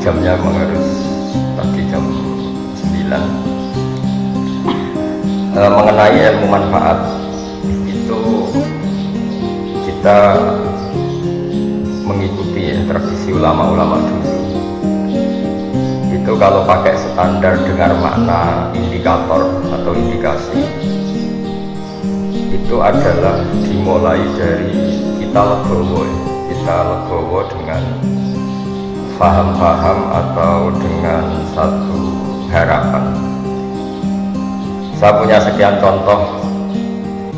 Jamnya memang harus tadi jam 9. Mengenai ilmu manfaat itu kita mengikuti tradisi ulama-ulama dulu. Itu kalau pakai standar dengar makna indikator atau indikasi, itu adalah dimulai dari kita legowo dengan paham-paham atau dengan satu harapan. Saya punya sekian contoh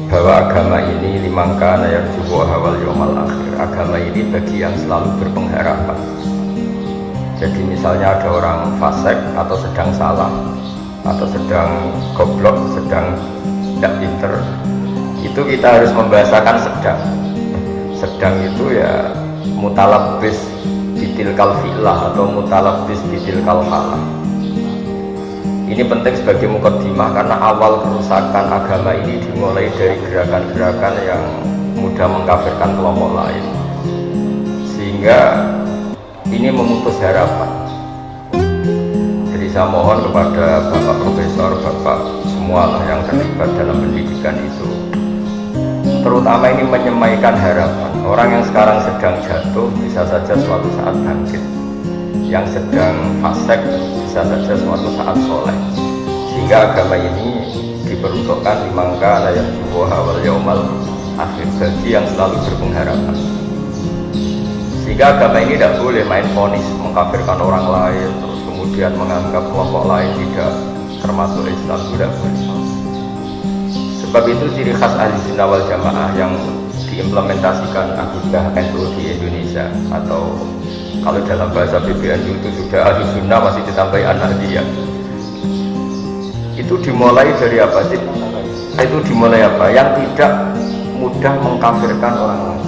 bahwa agama ini limangkana yarju'u hawal yawmal akhir. Agama ini bagi yang selalu berpengharapan. Jadi misalnya ada orang fasik atau sedang salah atau sedang goblok, sedang tidak pinter, itu kita harus membahasakan sedang. Sedang itu ya mutalabbis bitilkal fi'lah atau mutalabbis bitilkal halah. Ini penting sebagai mukaddimah karena awal kerusakan agama ini dimulai dari gerakan-gerakan yang mudah mengkafirkan kelompok lain, sehingga ini memutus harapan. Jadi saya mohon kepada Bapak Profesor, Bapak semua yang terlibat dalam pendidikan itu, terutama ini menyemaikan harapan. Orang yang sekarang sedang jatuh bisa saja suatu saat bangkit, yang sedang fasik bisa saja suatu saat soleh. Sehingga agama ini diperuntukkan limangkana yarju'u hawal yawmal akhir, bagi yang selalu berpengharapan. Sehingga agama ini tidak boleh main vonis, mengkafirkan orang lain, terus kemudian menganggap kelompok lain tidak termasuk Islam, tidak boleh. Sebab itu ciri khas ahli sunnah wal jamaah yang diimplementasikan akidah NU di Indonesia, atau kalau dalam bahasa PBNU itu sudah ahli sunnah masih ditambahi an-nahdiyah. Itu dimulai dari apa sih? Itu dimulai apa? Yang tidak mudah mengkafirkan orang lain.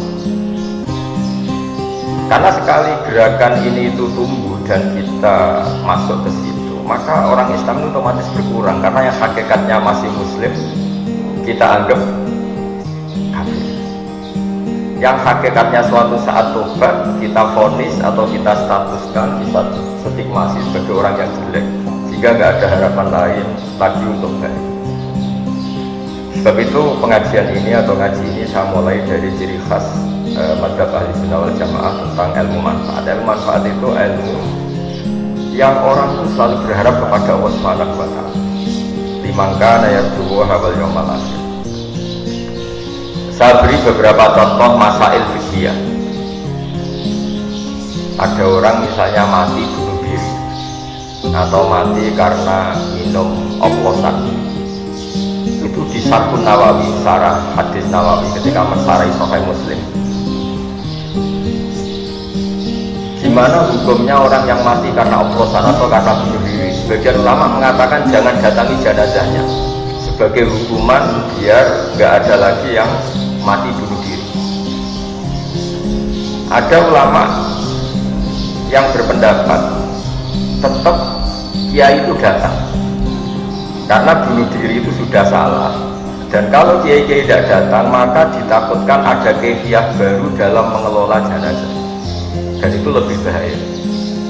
Karena sekali gerakan ini itu tumbuh dan kita masuk ke situ, maka orang Islam itu otomatis berkurang. Karena yang hakikatnya masih Muslim kita anggap kafir. Yang hakikatnya suatu saat tobat kita vonis atau kita statuskan, kita stigmasi sebagai orang yang jelek, sehingga nggak ada harapan lain lagi untuk baik. Sebab itu pengajian ini atau ngaji ini saya mulai dari ciri khas madzhab ahli sunnah wal jamaah tentang ilmu manfaat. Ilmu manfaat itu ilmu yang orang itu selalu berharap kepada Allah Subhanahu wa ta'ala. Limangkana yarju'u hawal yawmal akhir. Saya beri beberapa contoh masail fikih. Ada orang misalnya mati bunuh diri atau mati karena minum oplosan. Itu di Syarhun Nawawi, syarah hadis Nawawi ketika mensyarahi Sahih Muslim. Gimana hukumnya orang yang mati karena oplosan atau karena bunuh diri? Sebagian ulama mengatakan jangan datangi jenazahnya sebagai hukuman biar nggak ada lagi yang mati bunuh diri. Ada ulama yang berpendapat tetap kiai itu datang karena bunuh diri itu sudah salah, dan kalau kiai-kiai tidak datang maka ditakutkan ada kefiah baru dalam mengelola jenazah, dan itu lebih bahaya.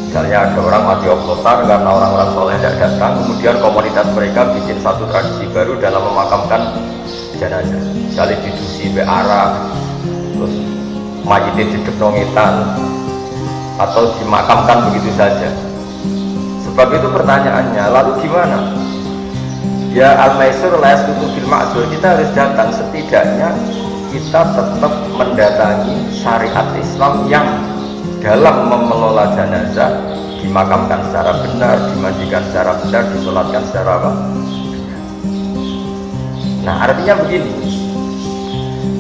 Misalnya ada orang mati oplosan karena orang-orang soleh tidak datang, kemudian komunitas mereka bikin satu tradisi baru dalam memakamkan jenazah. Misalnya didusi be arak, terus mayitnya didepnongitan atau dimakamkan begitu saja. Sebab itu pertanyaannya, lalu gimana? Ya al-maisur la yasqutu bil ma'zur, kita harus datang, setidaknya kita tetap mendatangi syariat Islam yang dalam mengelola jenazah dimakamkan secara benar, dimandikan secara benar, disolatkan secara apa? Nah artinya begini,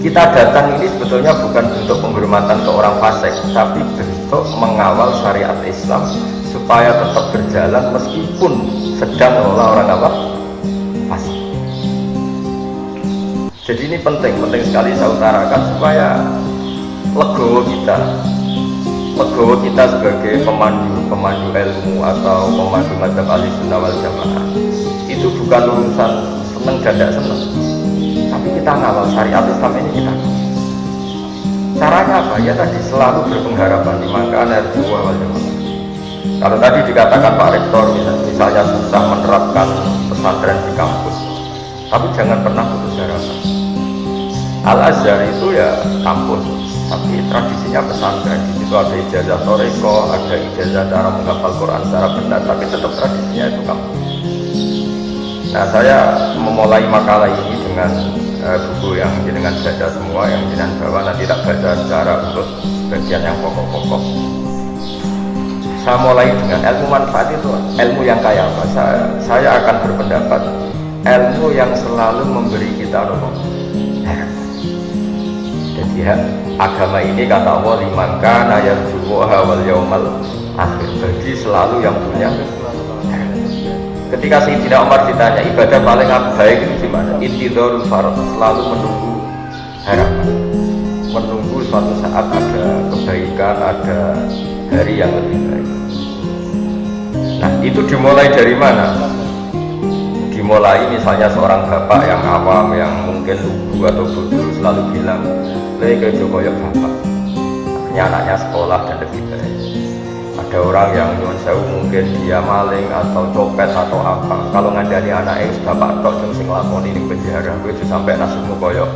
kita datang ini sebetulnya bukan bentuk penghormatan ke orang fasik, tapi bentuk mengawal syariat Islam supaya tetap berjalan meskipun sedang mengelola orang apa? Fasik. Jadi ini penting sekali saya utarakan supaya legowo kita sebagai pemandu ilmu atau pemandu madzhab ahli sunnah wal jamaah itu bukan urusan seneng dan tidak seneng, tapi kita ngawal syariat Islam ini kita. Caranya apa? Ya tadi selalu berpengharapan di mangkana yarju'u hawal yawmal. Kalau tadi dikatakan Pak Rektor misalnya susah menerapkan pesantren di kampus, tapi jangan pernah putus harapan. Al-Azhar itu ya kampus, tapi tradisinya pesantren. Di situ ada ijazah toreko, ada ijazah cara menghafal Quran secara benar, tapi tetap tradisinya itu kampus. Nah, saya memulai makalah ini dengan buku yang dengan baca semua, yang dengan bawa, nanti tak baca secara urut bagian yang pokok-pokok. Saya mulai dengan ilmu manfaat itu ilmu yang kaya apa? Saya akan berpendapat ilmu yang selalu memberi kita jadi agama ini kata Allah liman kana yarjuha wal yaumal akhir, bagi selalu yang punya. Ketika Sayyidina Umar ditanya ibadah paling baik itu gimana? Intidharul farad, selalu menunggu harapan, menunggu suatu saat ada kebaikan, ada hari yang lebih baik. Nah, itu dimulai dari mana? Dimulai misalnya seorang bapak yang awam, yang mungkin lugu atau bodoh, selalu bilang lagi Jokowi bapak, akhirnya anaknya sekolah dan lebih baik. Ada orang yang nyuwun sewu mungkin dia maling atau copet atau apa, kalau ngandani anaknya bapak tok sing nglakoni ning penjara, kowe sampai nasibmu koyo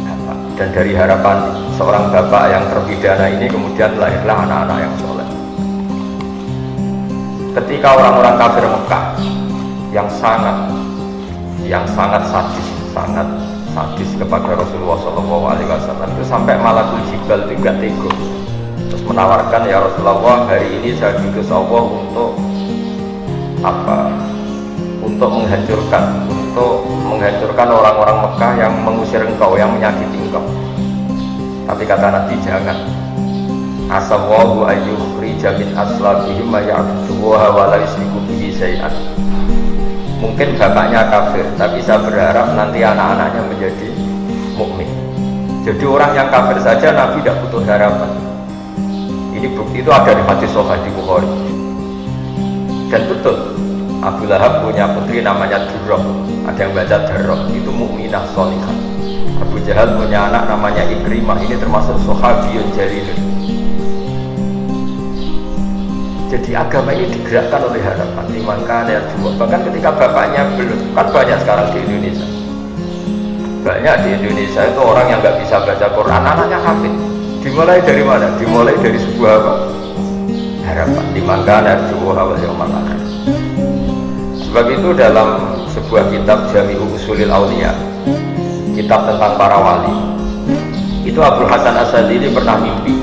bapak. Dan dari harapan seorang bapak yang terpidana ini kemudian lahirlah anak-anak yang soleh. Ketika orang-orang kafir Mekah yang sangat sadis kepada Rasulullah SAW itu sampai Malakul Jibal juga teguh, terus menawarkan, ya Rasulullah, hari ini saya diutus Allah untuk apa? Untuk menghancurkan orang-orang Mekah yang mengusir engkau, yang menyakiti engkau. Tapi kata Nabi, jangan. Asallahu ayyukhrija min aslabihim ma ya'buduha wa la yusyriku bihi syai'an. Mungkin bapaknya kafir, tapi saya berharap nanti anak-anaknya menjadi mukmin. Jadi orang yang kafir saja Nabi tidak butuh harapan. Ini bukti itu ada di hadis Sahih di Bukhari. Dan betul, Abu Lahab punya putri namanya Durrah, ada yang baca Darrah, itu mukminah sholihah. Abu Jahal punya anak namanya Ikrimah, ini termasuk sahabiyun jalilun. Jadi agama ini digerakkan oleh harapan liman kana yarju. Bahkan ketika bapaknya belum, kan banyak sekarang di Indonesia. Banyak di Indonesia itu orang yang nggak bisa baca Quran, anaknya hafid. Dimulai dari mana? Dimulai dari sebuah apa? Harapan liman kana yarju wal yaumal akhir. Sebab itu dalam sebuah kitab Jami'u Ushulil Auliya, kitab tentang para wali, itu Abdul Hasan As-Sadili pernah mimpi.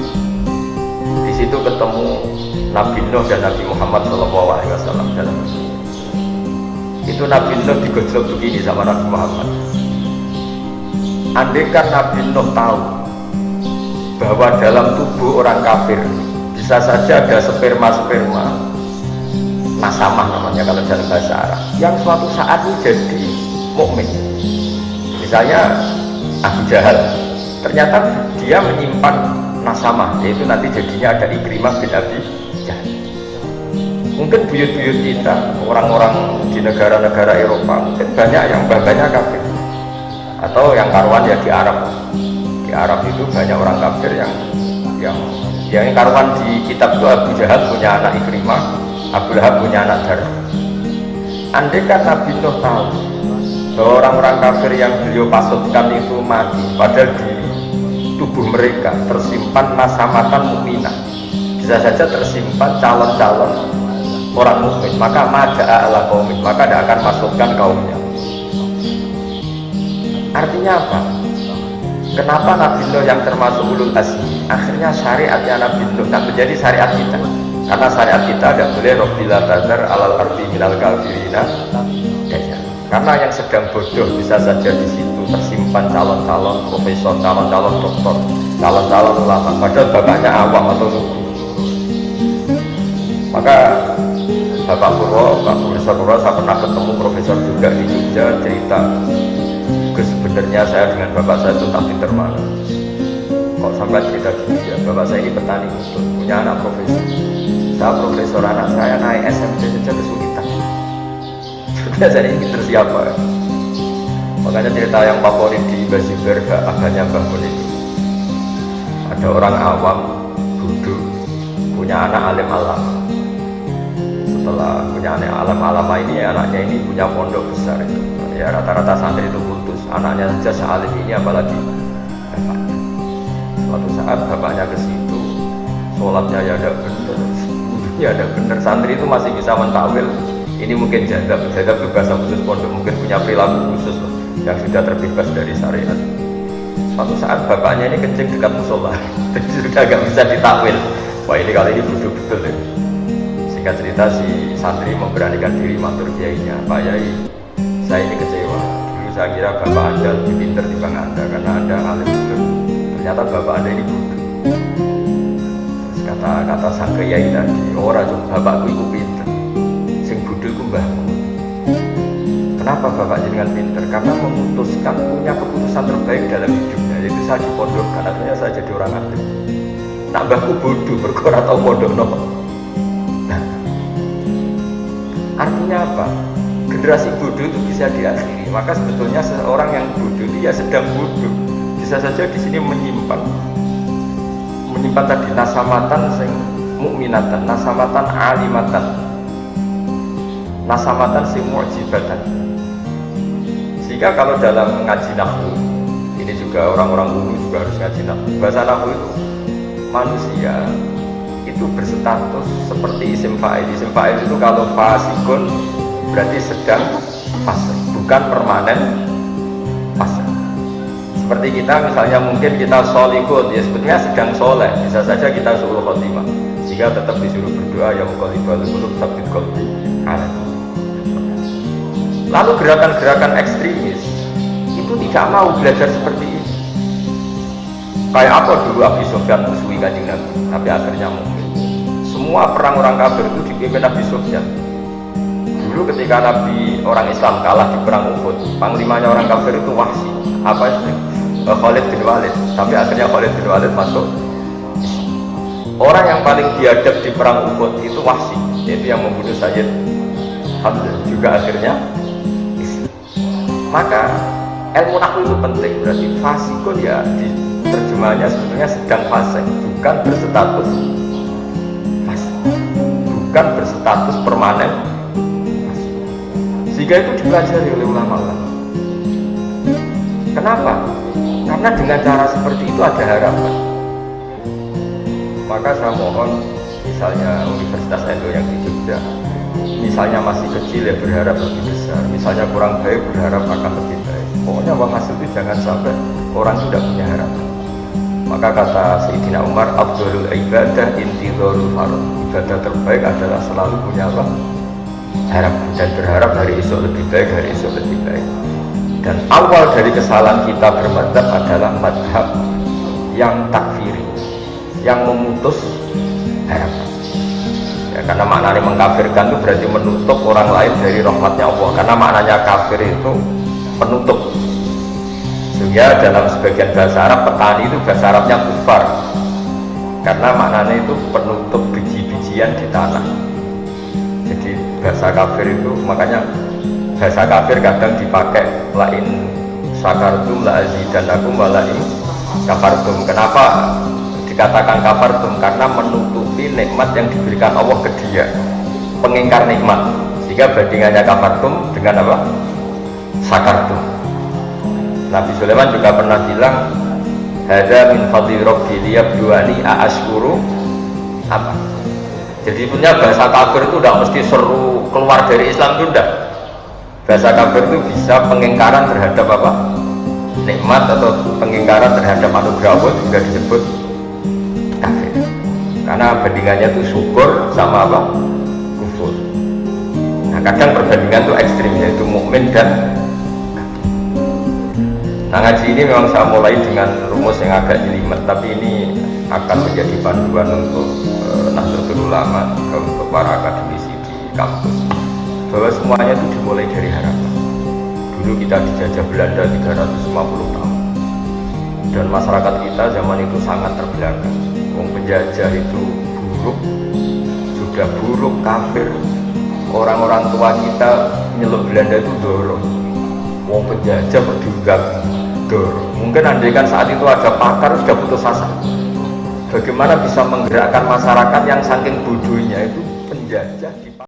Di situ ketemu Nabi Nuh dan Nabi Muhammad SAW dalam itu. Nabi Nuh digojlok begini sama Nabi Muhammad. Andaikan Nabi Nuh tahu bahwa dalam tubuh orang kafir bisa saja ada sperma nasamah namanya kalau dalam bahasa Arab, yang suatu saat jadi mukmin. Misalnya Abu Jahal, ternyata dia menyimpan nasamah, yaitu nanti jadinya ada Ikrimah bin Abi. Mungkin buyut-buyut kita, orang-orang di negara-negara Eropa, mungkin banyak yang bapaknya kafir, atau yang karuan ya di Arab. Di Arab itu banyak orang kafir yang karuan di kitab itu. Abu Jahal punya anak Ikrimah, Abu Lahab punya anak Darrah. Andai kan Nabi Nuh tahu bahwa orang-orang kafir yang beliau pasutkan itu mati, padahal di tubuh mereka tersimpan nasamatan mukminah, bisa saja tersimpan calon-calon orang mukmin, maka maja'a ala qaumin, maka tidak akan masukkan kaumnya. Artinya apa? Kenapa Nabi Nuh yang termasuk ulul azmi akhirnya syariatnya Nabi Nuh tak menjadi syariat kita? Karena syariat kita tidak boleh Rabbil tazar alal ardi minal kafirina. Karena yang sedang bodoh bisa saja di situ tersimpan calon-calon profesor, calon-calon doktor, calon-calon ulama, padahal bapaknya awam atau suku. Maka Bapak Profesor Purwo, saya pernah ketemu profesor juga di Jogja, cerita sebenarnya saya dengan bapak saya itu tak pinter mana. Kok sampai cerita gini ya, bapak saya ini petani betul, punya anak profesor. Saya profesor, anak saya naik SMP saja kesulitan. Biasanya ini pinter siapa ya? Makanya cerita yang favorit di Basiber agaknya Mbah Mun itu. Ada orang awam, bodoh, punya anak alim alama. setelah punya anak alam ini, anaknya ini punya pondok besar itu. Ya rata-rata santri itu kultus, anaknya saja sealim ini apalagi bapaknya. Suatu saat bapaknya ke situ, sholatnya ya ada benar, ya ada benar. Santri itu masih bisa mentakwil. Ini mungkin jadab itu bahasa khusus pondok, mungkin punya perilaku khusus yang sudah terbebas dari syariat. Suatu saat bapaknya ini kencing dekat musola, jadi sudah agak bisa ditakwil. Wah ini kali ini bodoh betul ya. Singkat cerita si santri memberanikan diri matur kiainya, Pak Yai, saya ini kecewa. Dulu saya kira bapak anda lebih pintar dibanding anda karena anda alim betul. Ternyata bapak anda ini bodoh. Terus kata sang kiai tadi, orang cuma bapakku itu pintar, sing bodoh itu mbahmu. Kenapa bapak jenengan pintar? Karena memutuskan punya keputusan terbaik dalam hidupnya, yaitu saya dipondokkan, artinya saya jadi orang alim. Nak mbahku bodoh, berkora atau pondok no. Nah, artinya apa? Generasi bodoh itu bisa diakhiri. Maka sebetulnya seorang yang bodoh itu ya sedang bodoh. Bisa saja di sini menyimpan tadi nasamatan sing mukminatan, nasamatan alimatan, nasamatan sing mu'jibatan. Sehingga kalau dalam ngaji nahwu, ini juga orang-orang umum juga harus ngaji nahwu. Bahasa nahwu itu manusia itu berstatus seperti isim fa'il. Isim fa'il itu kalau fasikun berarti sedang fase, bukan permanen fase. Seperti kita misalnya mungkin kita sholikun, ya sebetulnya sedang soleh, bisa saja kita suruh khotimah, sehingga tetap disuruh berdoa ya muqallibal qulub tsabbit qalbi ala. Lalu gerakan-gerakan ekstremis itu tidak mau belajar seperti ini. Kayak apa dulu Abi Sufyan musuhi Kanjeng Nabi, tapi akhirnya mungkin semua perang orang kafir itu dipimpin Abi Sufyan. Dulu ketika Nabi orang Islam kalah di perang Uhud, panglimanya orang kafir itu Wahsy, apa itu? Khalid bin Walid. Tapi akhirnya Khalid bin Walid masuk. Orang yang paling biadab di perang Uhud itu Wahsy, yaitu yang membunuh Sayyid Hamzah, juga akhirnya Islam. Maka ilmu nahwu itu penting, berarti fasikun ya terjemahannya sebetulnya sedang fasik, bukan berstatus fasik, bukan berstatus permanen fasik. Sehingga itu dipelajari oleh ulama-ulama. Kenapa? Karena dengan cara seperti itu ada harapan. Maka saya mohon, misalnya Universitas Endo yang di Jogja, misalnya masih kecil ya berharap lebih besar, misalnya kurang baik berharap akan lebih baik. Pokoknya hasil itu jangan sampai orang tidak punya harapan. Maka kata Sayyidina Umar, afdhalul ibadah intidharul fardh. Ibadah terbaik adalah selalu punya apa? Harapan, dan berharap hari esok lebih baik, hari esok lebih baik. Dan awal dari kesalahan kita bermadzhab adalah madhab yang takfiri, yang memutus harapan. Ya, karena maknanya mengkafirkan itu berarti menutup orang lain dari rahmatnya Allah. Karena maknanya kafir itu penutup. Sehingga dalam sebagian bahasa Arab, petani itu bahasa Arabnya kufar, karena maknanya itu penutup biji-bijian di tanah. Jadi bahasa kafir itu, makanya bahasa kafir kadang dipakai lain syakartum la azidanakum wa lain kafartum. Kenapa dikatakan kafartum? Karena menutupi nikmat yang diberikan Allah ke dia, pengingkar nikmat. Sehingga bandingannya kafartum dengan apa? Syakartum. Nabi Sulaiman juga pernah bilang, hadza min fadli rabbi liyabluwani aashkuru apa. Jadi punya bahasa kafir itu tidak mesti seru keluar dari Islam, itu tidak. Bahasa kafir itu bisa pengingkaran terhadap apa? Nikmat atau pengingkaran terhadap anugerah Allah juga disebut kafir. Karena bandingannya itu syukur sama apa? Kufur. Nah kadang perbandingan itu ekstrim, yaitu mukmin dan nah ngaji ini memang saya mulai dengan rumus yang agak jelimet, tapi ini akan menjadi panduan untuk Nahdlatul Ulama, juga untuk para akademisi di kampus, bahwa semuanya itu dimulai dari harapan. Dulu kita dijajah Belanda 350 tahun, dan masyarakat kita zaman itu sangat terbelakang. Penjajah itu buruk, sudah buruk, kafir. Orang-orang tua kita nyeluk Belanda itu dorong. Wong penjajah berdiugang dorong. Mungkin andaikan saat itu ada pakar sudah putus asa. Bagaimana bisa menggerakkan masyarakat yang saking bodohnya itu penjajah?